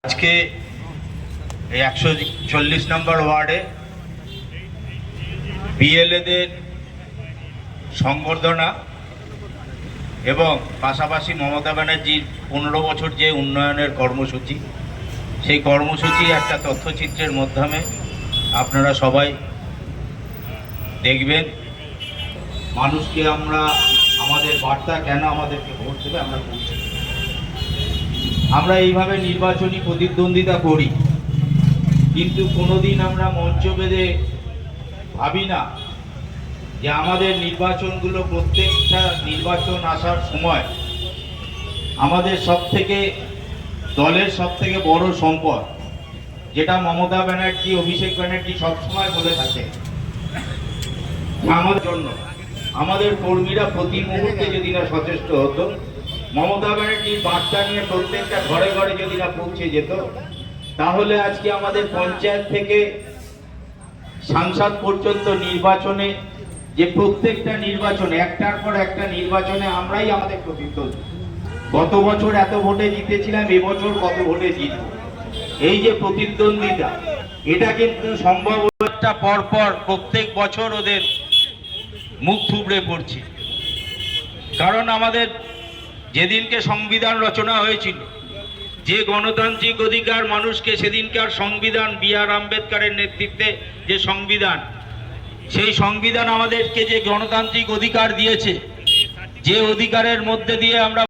আজকে এই 140 নম্বর ওয়ার্ডে বিএলএদের সংবর্ধনা এবং পাশাপাশি মমতা ব্যানার্জির 15 বছর যে উন্নয়নের কর্মসূচি, সেই কর্মসূচি একটা তথ্যচিত্রের মাধ্যমে আপনারা সবাই দেখবেন। মানুষকে আমরা আমাদের বার্তা কেন আমাদেরকে ভোট দেবে আমরা পৌঁছে দেব। আমরা এইভাবে নির্বাচনী প্রতিদ্বন্দ্বিতা করি, কিন্তু কোনোদিন আমরা মঞ্চ বেঁধে ভাবি না যে আমাদের নির্বাচনগুলো, প্রত্যেকটা নির্বাচন আসার সময় আমাদের দলের সব থেকে বড় সম্পদ, যেটা মমতা ব্যানার্জি, অভিষেক ব্যানার্জি সবসময় বলে থাকে, আমাদের জন্য আমাদের কর্মীরা প্রতি মুহূর্তে যদি না সচেষ্ট হতো, মমতা ব্যানার্জির বার্তা নিয়ে প্রত্যেকটা ঘরে ঘরে যদি না পৌঁছে যেত, তাহলে আজকে আমাদের পঞ্চায়েত থেকে সাংসদ পর্যন্ত নির্বাচনে, যে প্রত্যেকটা নির্বাচনে একটার পর একটা নির্বাচনে আমরাই আমাদের প্রতিদ্বন্দ্বী। গত বছর এত ভোটে জিতেছিলাম, এবছর কত ভোটে জিতব। এই যে প্রতিদ্বন্দ্বিতা, এটা কিন্তু সম্ভব একটা পর পর প্রত্যেক বছর ওদের মুখ থুবড়ে পড়ছে। কারণ আমাদের যেদিনকে সংবিধান রচনা হয়েছিল, যে গণতান্ত্রিক অধিকার মানুষকে সেদিনকার সংবিধান, বি.আর. আম্বেদকরের নেতৃত্বে যে সংবিধান, সেই সংবিধান আমাদেরকে যে গণতান্ত্রিক অধিকার দিয়েছে, যে অধিকারের মধ্যে দিয়ে আমরা